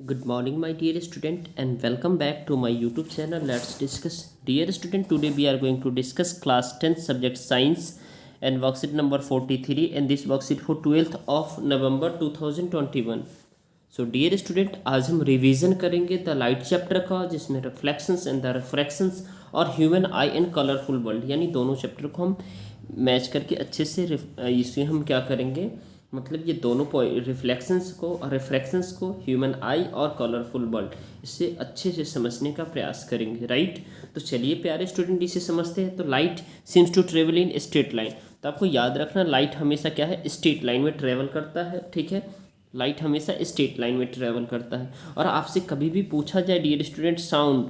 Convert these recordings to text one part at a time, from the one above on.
Good morning, my dear student, and welcome back to my YouTube channel. Let's discuss. Dear student, today we are going to discuss class 10th subject science and worksheet number 43, and this worksheet for 12th of November 2021. So dear student, आज हम revision करेंगे the light chapter का, जिसमें reflections and the रिफ्रैक्शंस और human I and colourful world, यानी दोनों chapter को हम मैच करके अच्छे से इसमें हम क्या करेंगे, मतलब ये दोनों रिफ्लेक्शंस को और रिफ्रैक्शंस को, ह्यूमन आई और कलरफुल वर्ल्ड, इससे अच्छे से समझने का प्रयास करेंगे। राइट, तो चलिए प्यारे स्टूडेंट इसे समझते हैं। तो light seems to travel in straight line, तो आपको याद रखना लाइट हमेशा क्या है, स्ट्रेट लाइन में ट्रेवल करता है। ठीक है, लाइट हमेशा स्ट्रेट लाइन में ट्रेवल करता है। और आपसे कभी भी पूछा जाए डियर स्टूडेंट साउंड,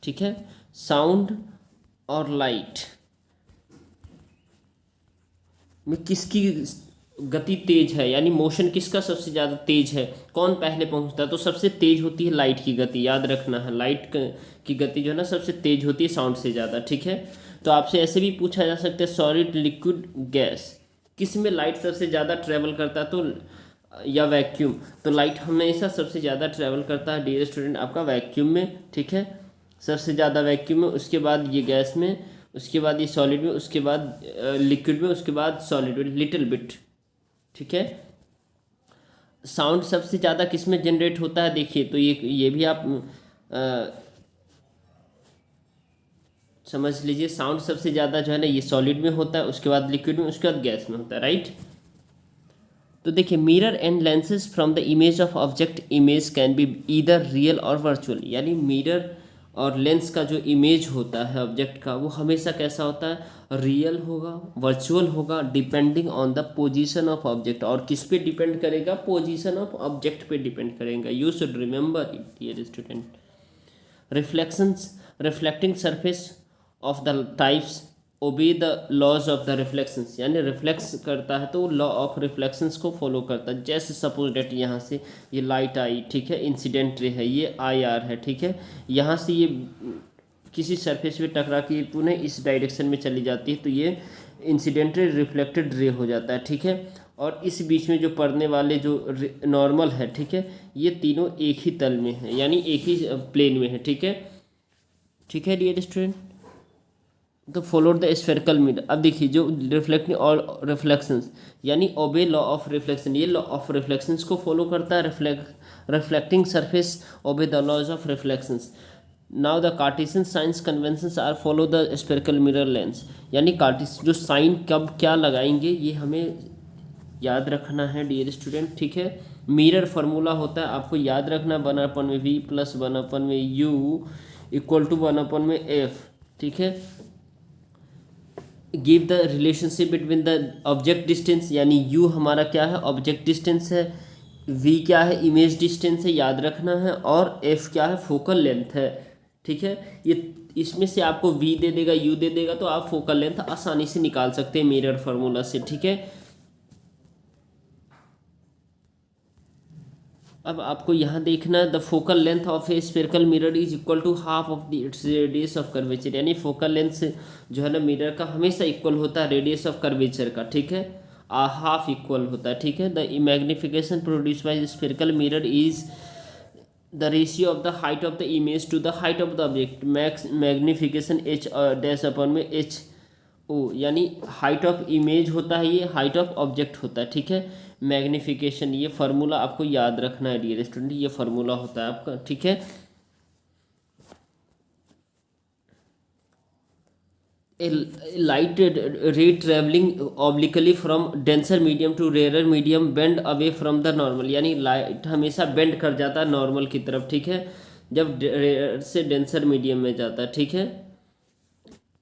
ठीक है, साउंड और लाइट में किसकी गति तेज है, यानी मोशन किसका सबसे ज़्यादा तेज है, कौन पहले पहुंचता है, तो सबसे तेज होती है लाइट की गति। याद रखना है, लाइट की गति जो है ना सबसे तेज होती है साउंड से ज़्यादा। ठीक है, तो आपसे ऐसे भी पूछा जा सकता है सॉलिड लिक्विड गैस, किस में लाइट सबसे ज़्यादा ट्रेवल करता है, तो या वैक्यूम, तो लाइट हमेशा सबसे ज़्यादा ट्रेवल करता है डियर स्टूडेंट आपका वैक्यूम में। ठीक है, सबसे ज़्यादा वैक्यूम में, उसके बाद ये गैस में, उसके बाद ये सॉलिड में, उसके बाद लिक्विड में, उसके बाद सॉलिड में लिटिल बिट। ठीक है, साउंड सबसे ज़्यादा किस में जनरेट होता है, देखिए तो ये भी आप समझ लीजिए। साउंड सबसे ज़्यादा जो है ना ये सॉलिड में होता है, उसके बाद लिक्विड में, उसके बाद गैस में होता है। राइट, तो देखिए mirror and lenses from the image of object, image can be either real और वर्चुअल, यानी मिरर और लेंस का जो इमेज होता है ऑब्जेक्ट का, वो हमेशा कैसा होता है, रियल होगा, वर्चुअल होगा, depending on the position of object. और किस पे डिपेंड करेगा, पोजीशन ऑफ ऑब्जेक्ट पे डिपेंड करेगा। You should remember it dear student. Reflections, reflecting surface of the types obey the laws of the reflections, यानी reflex करता है तो लॉ ऑफ रिफ्लेक्शंस को फॉलो करता है। जैसे सपोज डेट यहाँ से ये लाइट आई, ठीक है, इंसिडेंट रे है, ये आई आर है। ठीक है, यहाँ से ये किसी सरफेस पे टकरा के पुनः इस डायरेक्शन में चली जाती है, तो ये इंसिडेंट रे रिफ्लेक्टेड रे हो जाता है। ठीक है, और इस बीच में जो पड़ने वाले जो नॉर्मल है, ठीक है, ये तीनों एक ही तल में है, यानी एक ही प्लेन में है। ठीक है, ठीक है डियर स्टूडेंट, तो फॉलो द स्फेरिकल मिरर। अब देखिए जो रिफ्लेक्टिंग और रिफ्लेक्शंस, यानी ओबे लॉ ऑफ रिफ्लेक्शन, ये लॉ ऑफ रिफ्लेक्शंस को फॉलो करता है। Reflecting surface obey the laws of reflections. Now the Cartesian science conventions are follow the spherical mirror lens, यानी कार्टेशियन जो साइन कब क्या लगाएंगे ये हमें याद रखना है डियर स्टूडेंट। ठीक है, मिरर फार्मूला होता है, आपको याद रखना, 1/v plus 1/u equal to 1/f। ठीक है, give the relationship between the object distance, यानी यू हमारा क्या है, ऑब्जेक्ट डिस्टेंस है, वी क्या है, इमेज डिस्टेंस है, याद रखना है, और एफ क्या है, फोकल लेंथ है। ठीक है, ये इसमें से आपको वी दे देगा, यू दे देगा, तो आप फोकल लेंथ आसानी से निकाल सकते हैं मिरर फार्मूला से। ठीक है, अब आपको यहाँ देखना है, the focal length of a spherical mirror is equal to half of the its radius of curvature, यानी फोकल लेंथ जो है ना मिरर का हमेशा इक्वल होता है रेडियस ऑफ कर्वेचर का। ठीक है, हाफ इक्वल होता है। ठीक है, the magnification produce by spherical mirror is the ratio of the height of the image to the height of the object, magnification H dash upon में एच ओ, यानी height of image होता है, ये height of object होता है। ठीक है, magnification, ये फार्मूला आपको याद रखना है डियर स्टूडेंट, ये फार्मूला होता है आपका। ठीक है, light ray travelling obliquely from denser medium to rarer medium bend away from the normal, यानी लाइट हमेशा बेंड कर जाता है नॉर्मल की तरफ। ठीक है, जब रेयर से डेंसर मीडियम में जाता है। ठीक है,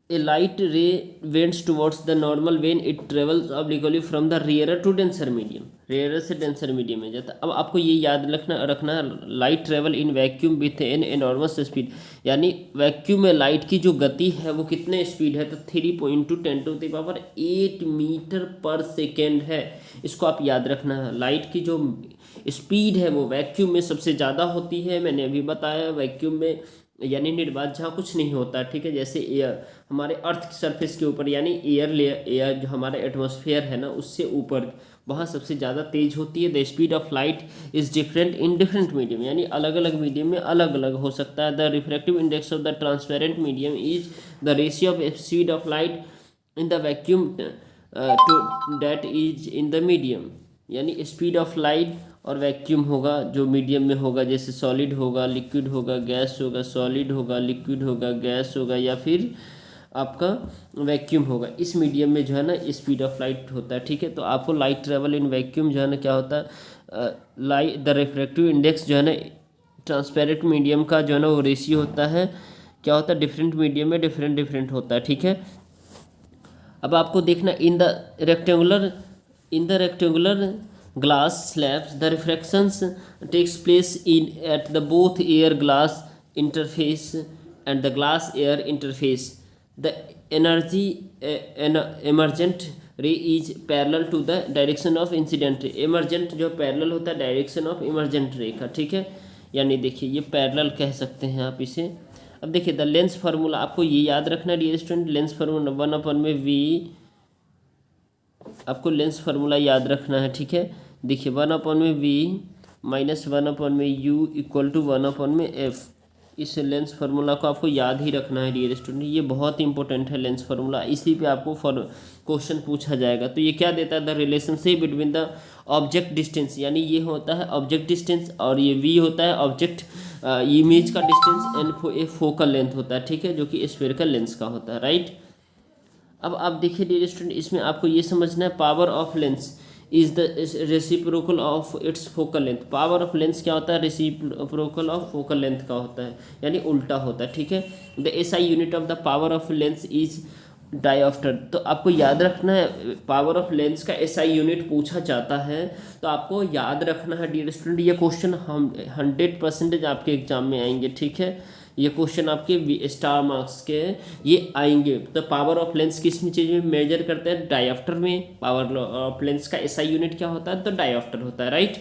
a light ray bends towards the normal when it travels obliquely from the rarer to denser medium, rarer से denser medium में जाता है। अब आपको ये याद रखना light travel in vacuum with an enormous speed, यानी वैक्यूम में लाइट की जो गति है वो कितने स्पीड है, तो 3.2 × 10⁸ मीटर पर सेकेंड है। इसको आप याद रखना है, लाइट की जो स्पीड है वो वैक्यूम में सबसे ज़्यादा होती है। मैंने अभी बताया वैक्यूम में यानी निर्वात जहाँ कुछ नहीं होता। ठीक है, जैसे एयर हमारे अर्थ की सरफेस के ऊपर, यानी एयर जो हमारा एटमॉस्फेयर है ना उससे ऊपर वहाँ सबसे ज़्यादा तेज होती है। The speed of light is different in different medium, यानी अलग अलग मीडियम में अलग अलग हो सकता है। The refractive index of the transparent medium is the ratio of speed of light in the vacuum to that is in the medium, यानी स्पीड ऑफ लाइट और वैक्यूम होगा जो मीडियम में होगा, जैसे सॉलिड होगा, लिक्विड होगा, गैस होगा, सॉलिड होगा, लिक्विड होगा, गैस होगा, या फिर आपका वैक्यूम होगा। इस मीडियम में जो है ना स्पीड ऑफ लाइट होता है, ठीक है। तो आपको लाइट ट्रेवल इन वैक्यूम जो है ना क्या होता है, लाइट द रिफ्रैक्टिव इंडेक्स जो है ना ट्रांसपेरेंट मीडियम का जो है ना वो रेशियो होता है, क्या होता है, डिफरेंट मीडियम में डिफरेंट डिफरेंट होता है, ठीक है। अब आपको देखना in the rectangular glass slabs the refractions takes place in at the both air glass interface and the glass air interface. The energy emergent ray is parallel to the direction of incident ray. emergent जो parallel होता है direction of emergent ray का, ठीक है। यानी देखिए ये parallel कह सकते हैं आप इसे। अब देखिए द लेंस फार्मूला आपको ये याद रखना है dear student, lens formula 1/v, आपको लेंस फार्मूला याद रखना है, ठीक है। देखिए 1/v minus 1/u equal to 1/f, इस लेंस फार्मूला को आपको याद ही रखना है डियर स्टूडेंट, ये बहुत इंपॉर्टेंट है लेंस फार्मूला, इसी पे आपको क्वेश्चन पूछा जाएगा। तो ये क्या देता है, the relationship between the object distance, यानी ये होता है ऑब्जेक्ट डिस्टेंस और ये v होता है ऑब्जेक्ट इमेज का distance, and A focal length होता है, ठीक है, जो कि स्फेरिकल लेंस का होता है, राइट। अब आप देखिए डियर स्टूडेंट, इसमें आपको ये समझना है power of lens is the reciprocal of its focal length. Power of lens क्या होता है, रेसिप्रोकल ऑफ फोकल लेंथ का होता है, यानी उल्टा होता है, ठीक है। The SI unit of the power of lens is dioptre. तो आपको याद रखना है पावर ऑफ लेंस का एसआई यूनिट पूछा जाता है, तो आपको याद रखना है डियर स्टूडेंट, ये क्वेश्चन हम 100% आपके एग्जाम में आएंगे, ठीक है। ये क्वेश्चन आपके स्टार मार्क्स के ये आएंगे। तो पावर ऑफ लेंस किस में चीज़ में मेजर करते हैं, डायोप्टर में। पावर ऑफ लेंस का एसआई यूनिट क्या होता है, तो डायोप्टर होता है, right.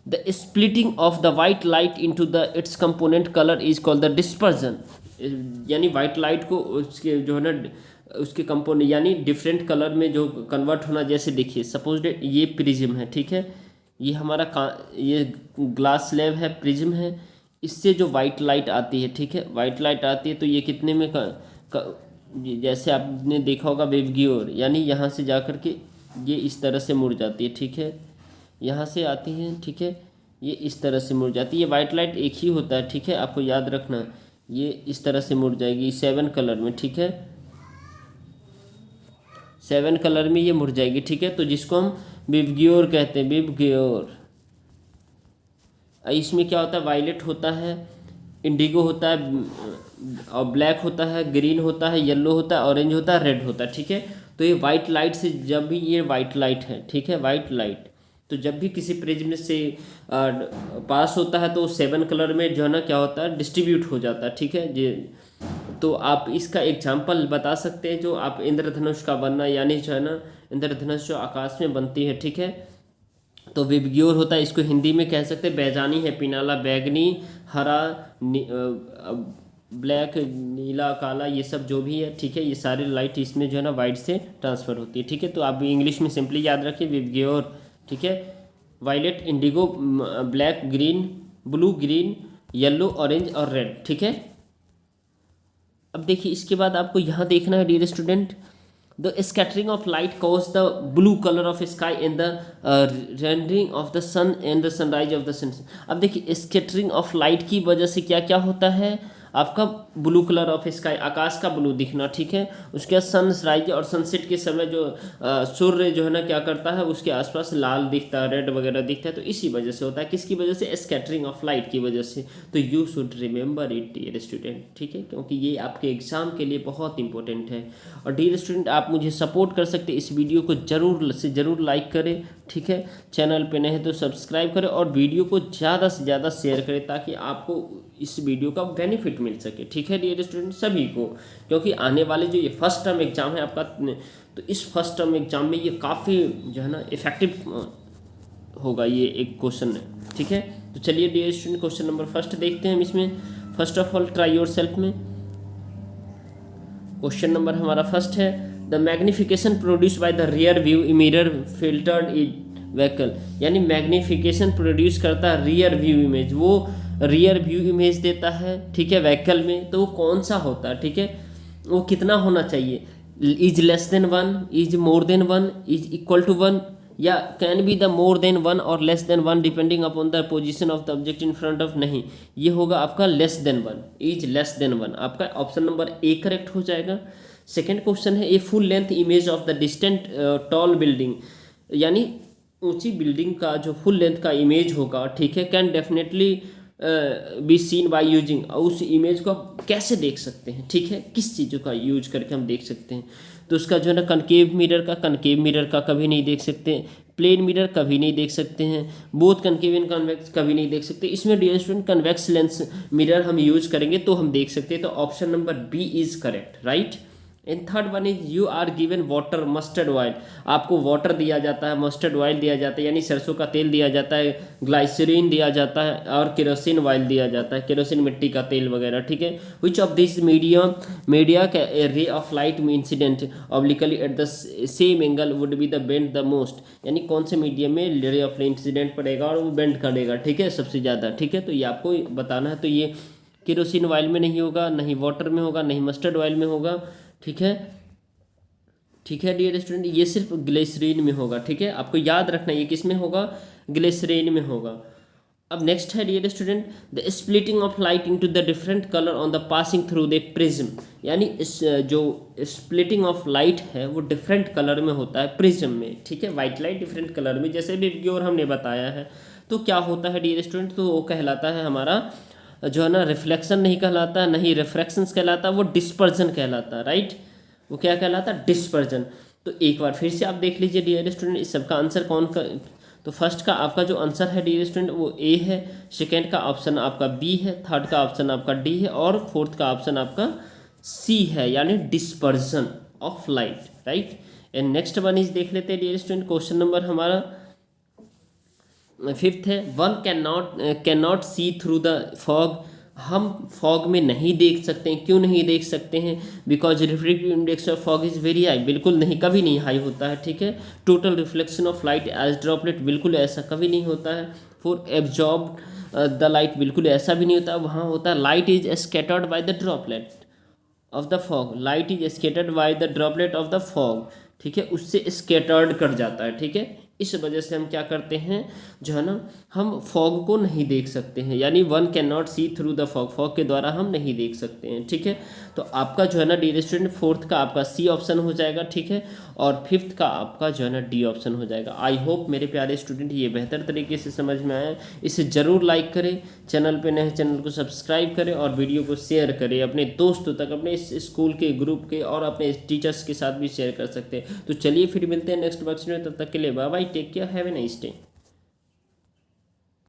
The splitting of the white light into the it's component colour is called the dispersion, यानी वाइट लाइट को उसके जो है ना उसके कंपोनेंट यानी डिफरेंट कलर में जो कन्वर्ट होना। जैसे देखिए सपोज ये प्रिज्म है, ठीक है, ये हमारा ये ग्लास स्लैब है, प्रिज्म है, इससे जो वाइट लाइट आती है, ठीक है, वाइट लाइट आती है, तो ये कितने में जैसे आपने देखा होगा वेव की ओर, यानी यहाँ से जा कर के ये इस तरह से मुड़ जाती है, ठीक है, यहाँ से आती है, ठीक है, ये इस तरह से मुड़ जाती है। ये वाइट लाइट एक ही होता है, ठीक है, आपको याद रखना, ये इस तरह से मुड़ जाएगी 7 कलर में, ठीक है, 7 कलर में ये मुड़ जाएगी, ठीक है। तो जिसको हम विवग्योर कहते हैं, विवग्योर। इसमें क्या होता है, वायलेट होता है, इंडिगो होता है, और ब्लैक होता है, ग्रीन होता है, येलो होता है, ऑरेंज होता है, रेड होता है, ठीक है। तो ये वाइट लाइट से जब भी ये वाइट लाइट है, ठीक है, वाइट लाइट, तो जब भी किसी प्रिज्म से पास होता है तो 7 कलर में जो है ना क्या होता है, डिस्ट्रीब्यूट हो जाता है, ठीक है जी। तो आप इसका एग्जाम्पल बता सकते हैं, जो आप इंद्रधनुष का बनना, यानी जो है ना इंद्रधनुष जो आकाश में बनती है, ठीक है, तो विबग्योर होता है। इसको हिंदी में कह सकते हैं बैजानी है, पिनाला, बैगनी, हरा, ब्लैक, नीला, काला, ये सब जो भी है, ठीक है, ये सारी लाइट इसमें जो है ना वाइट से ट्रांसफ़र होती है, ठीक है। तो आप इंग्लिश में सिंपली याद रखिए विबग्योर, ठीक है, violet, indigo, black, green, blue, green, yellow, orange और रेड, ठीक है। अब देखिए इसके बाद आपको यहाँ देखना है dear student, the scattering of light cause the blue colour of sky and the rendering of the sun and the sunrise of the sun. अब देखिए स्कैटरिंग ऑफ लाइट की वजह से क्या क्या होता है, आपका ब्लू कलर ऑफ स्काई, आकाश का ब्लू दिखना, ठीक है। उसके बाद सनराइज और सनसेट के समय जो सूर्य जो है ना क्या करता है, उसके आसपास लाल दिखता है, रेड वगैरह दिखता है, तो इसी वजह से होता है। किसकी वजह से, स्कैटरिंग ऑफ लाइट की वजह से। तो you should remember it dear student, ठीक है, क्योंकि ये आपके एग्जाम के लिए बहुत इंपॉर्टेंट है। और डियर स्टूडेंट आप मुझे सपोर्ट कर सकते, इस वीडियो को जरूर से ज़रूर लाइक करें, ठीक है, चैनल पे नए हैं तो सब्सक्राइब करें और वीडियो को ज़्यादा से ज़्यादा शेयर करें, ताकि आपको इस वीडियो का बेनिफिट मिल सके, ठीक है डियर स्टूडेंट, सभी को। क्योंकि आने वाले जो ये फर्स्ट टर्म एग्जाम है आपका, तो इस फर्स्ट टर्म एग्जाम में ये काफ़ी जो है ना इफेक्टिव होगा ये एक क्वेश्चन है, ठीक है। तो चलिए dear student question number first देखते हैं हम इसमें। First of all try yourself में क्वेश्चन नंबर हमारा फर्स्ट है, the magnification produce by the rear view mirror filtered vehicle, यानी मैग्निफिकेशन प्रोड्यूस करता है रियर व्यू इमेज, वो रियर व्यू इमेज देता है, ठीक है, व्हीकल में। तो वो कौन सा होता है, ठीक है, वो कितना होना चाहिए, is less than 1, is more than 1, is equal to 1, या can be the more than 1 और less than 1 depending upon the position of the object in front of, नहीं, ये होगा आपका less than 1, is less than 1, आपका option number A correct हो जाएगा। Second question है, a full length image of the distant tall building, यानी ऊंची बिल्डिंग का जो फुल लेंथ का इमेज होगा, ठीक है, can definitely be seen by using, उस इमेज को आप कैसे देख सकते हैं, ठीक है, किस चीज़ों का यूज करके हम देख सकते हैं। तो उसका जो है ना कनकेव मिरर का कभी नहीं देख सकते, प्लेन मिरर कभी नहीं देख सकते हैं, बोथ कनकेव एंड कन्वेक्स कभी नहीं देख सकते। इसमें dear student convex lens mirror हम यूज करेंगे तो हम देख सकते हैं। तो option number B is correct, right. And third one is you are given water mustard oil, आपको वाटर दिया जाता है, मस्टर्ड ऑयल दिया जाता है यानी सरसों का तेल दिया जाता है, ग्लाइसरीन दिया जाता है और केरोसिन ऑयल दिया जाता है, केरोसिन मिट्टी का तेल वगैरह, ठीक है। Which of this media ray of light incident obliquely at the same angle would be the bend the most, यानी कौन से मीडियम में रे ऑफ इंसिडेंट पड़ेगा और वो बेंड करेगा, ठीक है, सबसे ज़्यादा, ठीक है। तो ये आपको बताना है। तो ये केरोसिन ऑयल में नहीं होगा, नहीं वाटर में होगा, नहीं मस्टर्ड ऑयल में होगा, ठीक है, ठीक है डियर स्टूडेंट, ये सिर्फ ग्लिसरीन में होगा, ठीक है, आपको याद रखना ये किस में होगा, ग्लिसरीन में होगा। अब नेक्स्ट है dear student, the splitting of light into the different colour on the passing through the prism, यानी इस जो स्प्लिटिंग ऑफ लाइट है वो डिफरेंट कलर में होता है प्रिज्म में, ठीक है, वाइट लाइट डिफरेंट कलर में, जैसे भी और हमने बताया है। तो क्या होता है डियर स्टूडेंट, तो वो कहलाता है हमारा जो है ना रिफ्लेक्शन नहीं कहलाता, नहीं रिफ्रैक्शंस कहलाता, वो डिस्पर्जन कहलाता है, राइट। वो क्या कहलाता है, डिस्पर्जन। तो एक बार फिर से आप देख लीजिए डियर स्टूडेंट, इस सबका आंसर कौन का, तो फर्स्ट का आपका जो आंसर है डियर स्टूडेंट वो ए है, सेकेंड का ऑप्शन आपका बी है, थर्ड का ऑप्शन आपका डी है और फोर्थ का ऑप्शन आपका सी है, यानी dispersion of light, right. And next one is देख लेते हैं डियर स्टूडेंट, क्वेश्चन नंबर हमारा फिफ्थ है, one cannot see through the fog, हम फॉग में नहीं देख सकते हैं, क्यों नहीं देख सकते हैं, because refractive index of fog is very high, बिल्कुल नहीं, कभी नहीं हाई होता है, ठीक है। Total reflection of light as droplet, बिल्कुल ऐसा कभी नहीं होता है। फॉर एब्जॉर्ब द लाइट, बिल्कुल ऐसा भी नहीं होता, वहाँ होता है light is scattered by the droplet of the fog, light is scattered by the droplet of the fog, ठीक है, उससे स्कैटर्ड कर जाता है, ठीक है। इस वजह से हम क्या करते हैं जो है ना, हम फॉग को नहीं देख सकते हैं, यानी one cannot see through the fog, fog के द्वारा हम नहीं देख सकते हैं, ठीक है। तो आपका जो है ना डियर स्टूडेंट फोर्थ का आपका सी ऑप्शन हो जाएगा, ठीक है, और फिफ्थ का आपका जो है ना डी ऑप्शन हो जाएगा। आई होप मेरे प्यारे स्टूडेंट ये बेहतर तरीके से समझ में आया, इसे ज़रूर लाइक करें, चैनल पे नए चैनल को सब्सक्राइब करें और वीडियो को शेयर करें अपने दोस्तों तक, अपने इस स्कूल के ग्रुप के और अपने टीचर्स के साथ भी शेयर कर सकते हैं। तो चलिए फिर मिलते हैं नेक्स्ट बॉक्स में, तब तक के लिए bye bye, take care, have a nice day.